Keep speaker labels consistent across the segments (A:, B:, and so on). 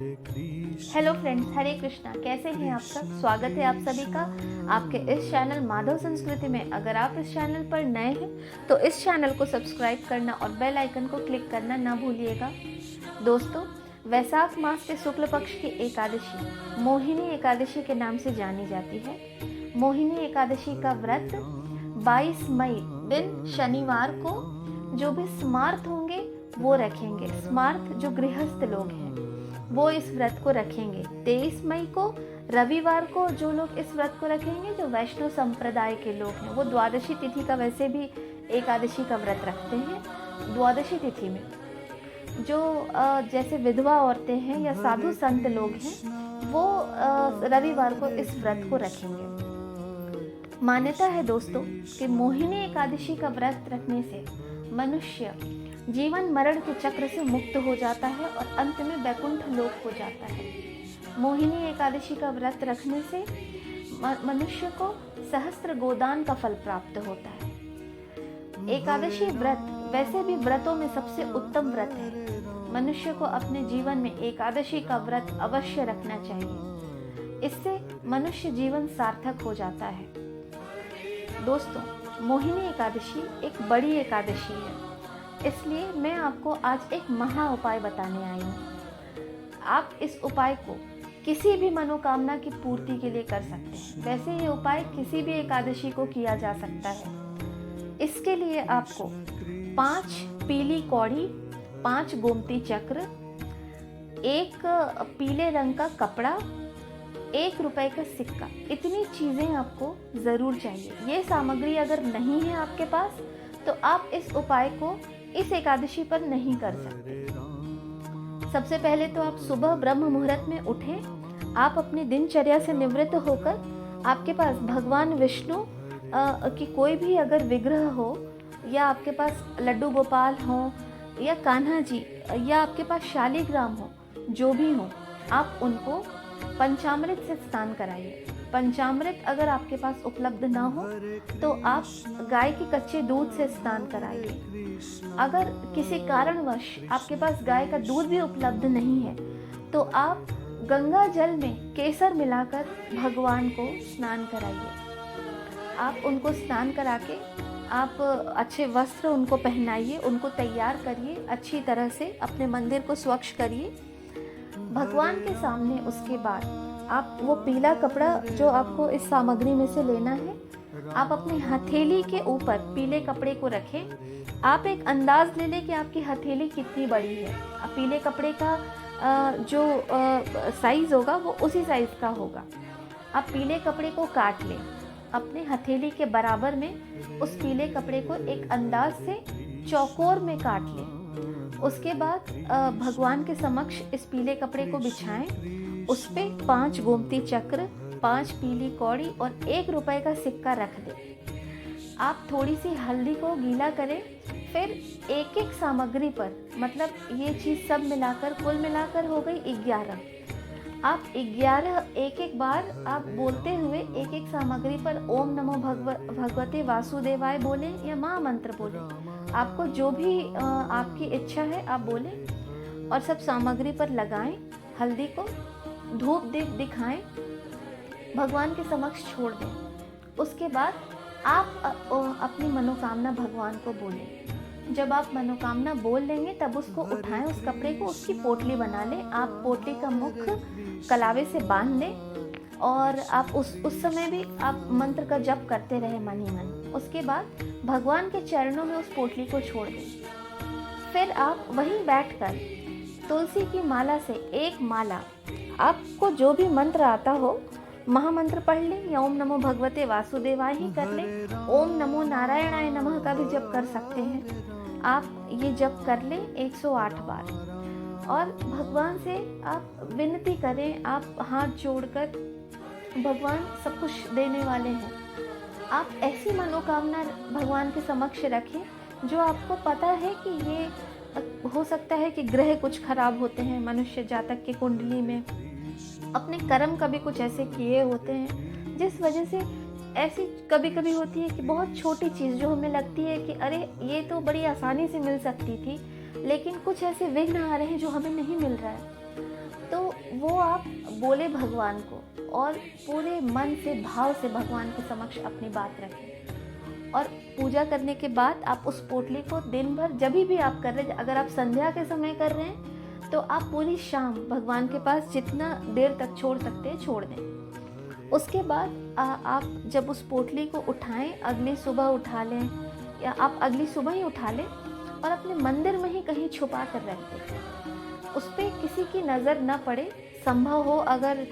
A: Hello friends, हरे कृष्णा। कैसे हैं आप सब? स्वागत है आप सभी का आपके इस चैनल माधव संस्कृति में। अगर आप इस चैनल पर नए हैं तो इस चैनल को सब्सक्राइब करना और बेल आइकन को क्लिक करना ना भूलिएगा। दोस्तों, वैशाख मास के शुक्ल पक्ष की एकादशी मोहिनी एकादशी के नाम से जानी जाती है। मोहिनी एकादशी का व्रत 22 मई दिन शनिवार को जो भी स्मार्त होंगे वो रखेंगे। स्मार्त जो गृहस्थ लोग हैं वो इस व्रत को रखेंगे। 23 मई को रविवार को जो लोग इस व्रत को रखेंगे, जो वैष्णव संप्रदाय के लोग हैं, वो द्वादशी तिथि का वैसे भी एकादशी का व्रत रखते हैं। द्वादशी तिथि में जो जैसे विधवा औरतें हैं या साधु संत लोग हैं वो रविवार को इस व्रत को रखेंगे। मान्यता है दोस्तों कि मोहिनी एकादशी का व्रत रखने से मनुष्य जीवन मरण के चक्र से मुक्त हो जाता है और अंत में वैकुंठ लोक हो जाता है। मोहिनी एकादशी का व्रत रखने से मनुष्य को सहस्त्र गोदान का फल प्राप्त होता है। एकादशी व्रत वैसे भी व्रतों में सबसे उत्तम व्रत है। मनुष्य को अपने जीवन में एकादशी का व्रत अवश्य रखना चाहिए। इससे मनुष्य जीवन सार्थक हो जाता है। दोस्तों, मोहिनी एकादशी एक बड़ी एकादशी है, इसलिए मैं आपको आज एक महा उपाय बताने आई हूँ। आप इस उपाय को किसी भी मनोकामना की पूर्ति के लिए कर सकते हैं। वैसे ये उपाय किसी भी एकादशी को किया जा सकता है। इसके लिए आपको 5 पीली कौड़ी, 5 गोमती चक्र, 1 पीले रंग का कपड़ा, 1 रुपए का सिक्का, इतनी चीज़ें आपको ज़रूर चाहिए। ये सामग्री अगर नहीं है आपके पास तो आप इस उपाय को इस एकादशी पर नहीं कर सकते। सबसे पहले तो आप सुबह ब्रह्म मुहूर्त में उठें। आप अपनी दिनचर्या से निवृत्त होकर आपके पास भगवान विष्णु की कोई भी अगर विग्रह हो या आपके पास लड्डू गोपाल हो या कान्हा जी या आपके पास शालिग्राम हो, जो भी हो, आप उनको पंचामृत से स्नान कराइए। पंचामृत अगर आपके पास उपलब्ध ना हो तो आप गाय के कच्चे दूध से स्नान कराइए। अगर किसी कारणवश आपके पास गाय का दूध भी उपलब्ध नहीं है तो आप गंगा जल में केसर मिलाकर भगवान को स्नान कराइए। आप उनको स्नान करा के आप अच्छे वस्त्र उनको पहनाइए, उनको तैयार करिए, अच्छी तरह से अपने मंदिर को स्वच्छ करिए। भगवान के सामने उसके बाद आप वो पीला कपड़ा जो आपको इस सामग्री में से लेना है, आप अपनी हथेली के ऊपर पीले कपड़े को रखें। आप एक अंदाज ले लें कि आपकी हथेली कितनी बड़ी है। पीले कपड़े का जो साइज़ होगा वो उसी साइज़ का होगा। आप पीले कपड़े को काट लें, अपने हथेली के बराबर में उस पीले कपड़े को एक अंदाज से चौकोर में काट लें। उसके बाद भगवान के समक्ष इस पीले कपड़े को बिछाएं। उस पे 5 गोमती चक्र, 5 पीली कौड़ी और 1 रुपए का सिक्का रख दें। आप थोड़ी सी हल्दी को गीला करें। फिर एक एक सामग्री पर, मतलब ये चीज़ सब मिलाकर कुल मिलाकर हो गई 11। आप 11 एक बार आप बोलते हुए एक एक सामग्री पर ओम नमो भगवते वासुदेवाय बोले या महामंत्र बोले। आपको जो भी आपकी इच्छा है आप बोले और सब सामग्री पर लगाएं। हल्दी को धूप दीप दिखाएं, भगवान के समक्ष छोड़ दें। उसके बाद आप अपनी मनोकामना भगवान को बोलें। जब आप मनोकामना बोल लेंगे तब उसको उठाएं, उस कपड़े को, उसकी पोटली बना लें। आप पोटली का मुख कलावे से बांध लें और आप उस समय भी आप मंत्र का जप करते रहे मन ही मन। उसके बाद भगवान के चरणों में उस पोटली को छोड़ दें। फिर आप वहीं बैठकर तुलसी की माला से एक माला, आपको जो भी मंत्र आता हो, महामंत्र पढ़ लें या ओम नमो भगवते वासुदेवाय ही कर लें। ओम नमो नारायणाय नमः का भी जप कर सकते हैं। आप ये जप कर लें 108 बार और भगवान से आप विनती करें। आप हाथ जोड़कर, भगवान सब कुछ देने वाले हैं। आप ऐसी मनोकामना भगवान के समक्ष रखें जो आपको पता है कि ये हो सकता है कि ग्रह कुछ खराब होते हैं मनुष्य जातक की कुंडली में, अपने कर्म कभी कुछ ऐसे किए होते हैं जिस वजह से ऐसी कभी कभी होती है कि बहुत छोटी चीज़ जो हमें लगती है कि अरे ये तो बड़ी आसानी से मिल सकती थी, लेकिन कुछ ऐसे विघ्न आ रहे हैं जो हमें नहीं मिल रहा है। तो बोले भगवान को और पूरे मन से भाव से भगवान के समक्ष अपनी बात रखें। और पूजा करने के बाद आप उस पोटली को दिन भर जब भी आप कर रहे हैं, अगर आप संध्या के समय कर रहे हैं तो आप पूरी शाम भगवान के पास जितना देर तक छोड़ सकते हैं छोड़ दें। उसके बाद आप जब उस पोटली को उठाएं, अगली सुबह उठा लें या आप अगली सुबह ही उठा लें और अपने मंदिर में ही कहीं छुपा कर रख दें। उस पर किसी की नज़र ना पड़े, संभव हो अगर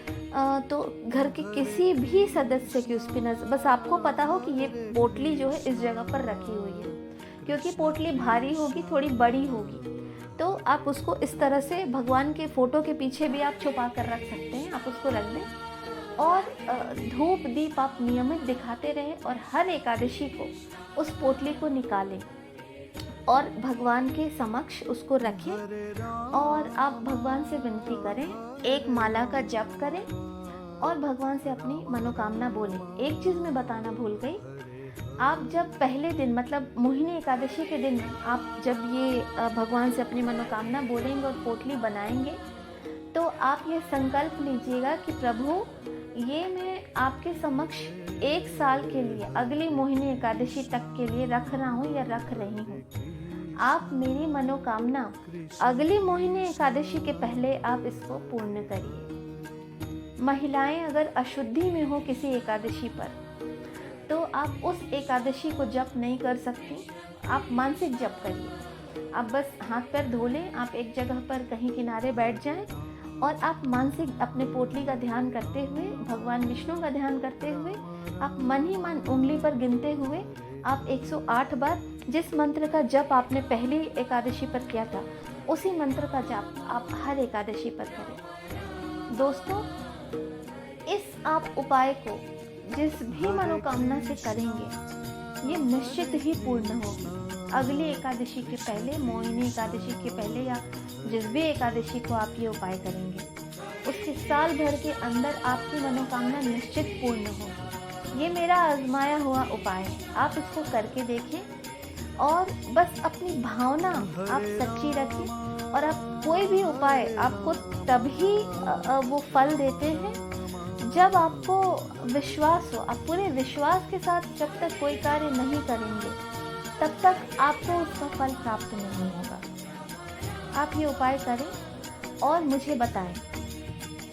A: तो घर के किसी भी सदस्य की उस पर नज़र, बस आपको पता हो कि ये पोटली जो है इस जगह पर रखी हुई है, क्योंकि पोटली भारी होगी, थोड़ी बड़ी होगी, तो आप उसको इस तरह से भगवान के फ़ोटो के पीछे भी आप छुपा कर रख सकते हैं। आप उसको रख दें और धूप दीप आप नियमित दिखाते रहें और हर एकादशी को उस पोटली को निकालें और भगवान के समक्ष उसको रखें और आप भगवान से विनती करें, एक माला का जप करें और भगवान से अपनी मनोकामना बोलें। एक चीज़ मैं बताना भूल गई, आप जब पहले दिन मतलब मोहिनी एकादशी के दिन आप जब ये भगवान से अपनी मनोकामना बोलेंगे और पोटली बनाएंगे तो आप ये संकल्प लीजिएगा कि प्रभु ये मैं आपके समक्ष 1 साल के लिए अगली मोहिनी एकादशी तक के लिए रख रहा हूँ या रख रही हूँ। आप मेरी मनोकामना अगली मोहिनी एकादशी के पहले आप इसको पूर्ण करिए। महिलाएं अगर अशुद्धि में हो किसी एकादशी पर तो आप उस एकादशी को जप नहीं कर सकती, आप मानसिक जप करिए। आप बस हाथ पैर धो लें, आप एक जगह पर कहीं किनारे बैठ जाएं और आप मानसिक अपने पोटली का ध्यान करते हुए, भगवान विष्णु का ध्यान करते हुए, आप मन ही मन उंगली पर गिनते हुए आप 108 बार जिस मंत्र का जप आपने पहली एकादशी पर किया था उसी मंत्र का जप आप हर एकादशी पर करें। दोस्तों, इस आप उपाय को जिस भी मनोकामना से करेंगे ये निश्चित ही पूर्ण होगी। अगली एकादशी के पहले, मोहिनी एकादशी के पहले या जिस भी एकादशी को आप ये उपाय करेंगे उसके साल भर के अंदर आपकी मनोकामना निश्चित पूर्ण होगी। ये मेरा आजमाया हुआ उपाय है, आप इसको करके देखें और बस अपनी भावना आप सच्ची रखें और आप कोई भी उपाय आपको तभी वो फल देते हैं जब आपको विश्वास हो। आप पूरे विश्वास के साथ जब तक कोई कार्य नहीं करेंगे तब तक आपको उसका फल प्राप्त नहीं होगा। आप ये उपाय करें और मुझे बताएं।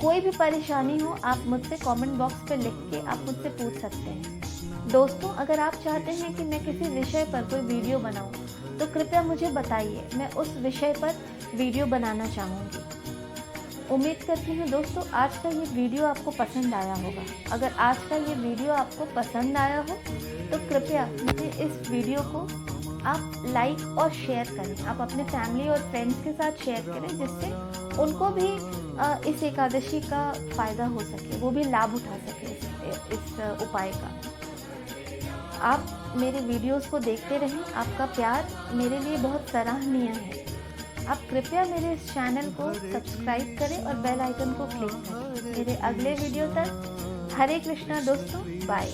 A: कोई भी परेशानी हो आप मुझसे कमेंट बॉक्स पे लिख के आप मुझसे पूछ सकते हैं। दोस्तों, अगर आप चाहते हैं कि मैं किसी विषय पर कोई वीडियो बनाऊं तो कृपया मुझे बताइए, मैं उस विषय पर वीडियो बनाना चाहूँगी। उम्मीद करती हूँ दोस्तों आज का ये वीडियो आपको पसंद आया होगा। अगर आज का ये वीडियो आपको पसंद आया हो तो कृपया मुझे इस वीडियो को आप लाइक और शेयर करें। आप अपने फैमिली और फ्रेंड्स के साथ शेयर करें जिससे उनको भी इस एकादशी का फ़ायदा हो सके, वो भी लाभ उठा सके इस उपाय का। आप मेरे वीडियोस को देखते रहें, आपका प्यार मेरे लिए बहुत सराहनीय है। आप कृपया मेरे इस चैनल को सब्सक्राइब करें और बेल आइकन को क्लिक करें। मेरे अगले वीडियो तक हरे कृष्णा दोस्तों, बाय।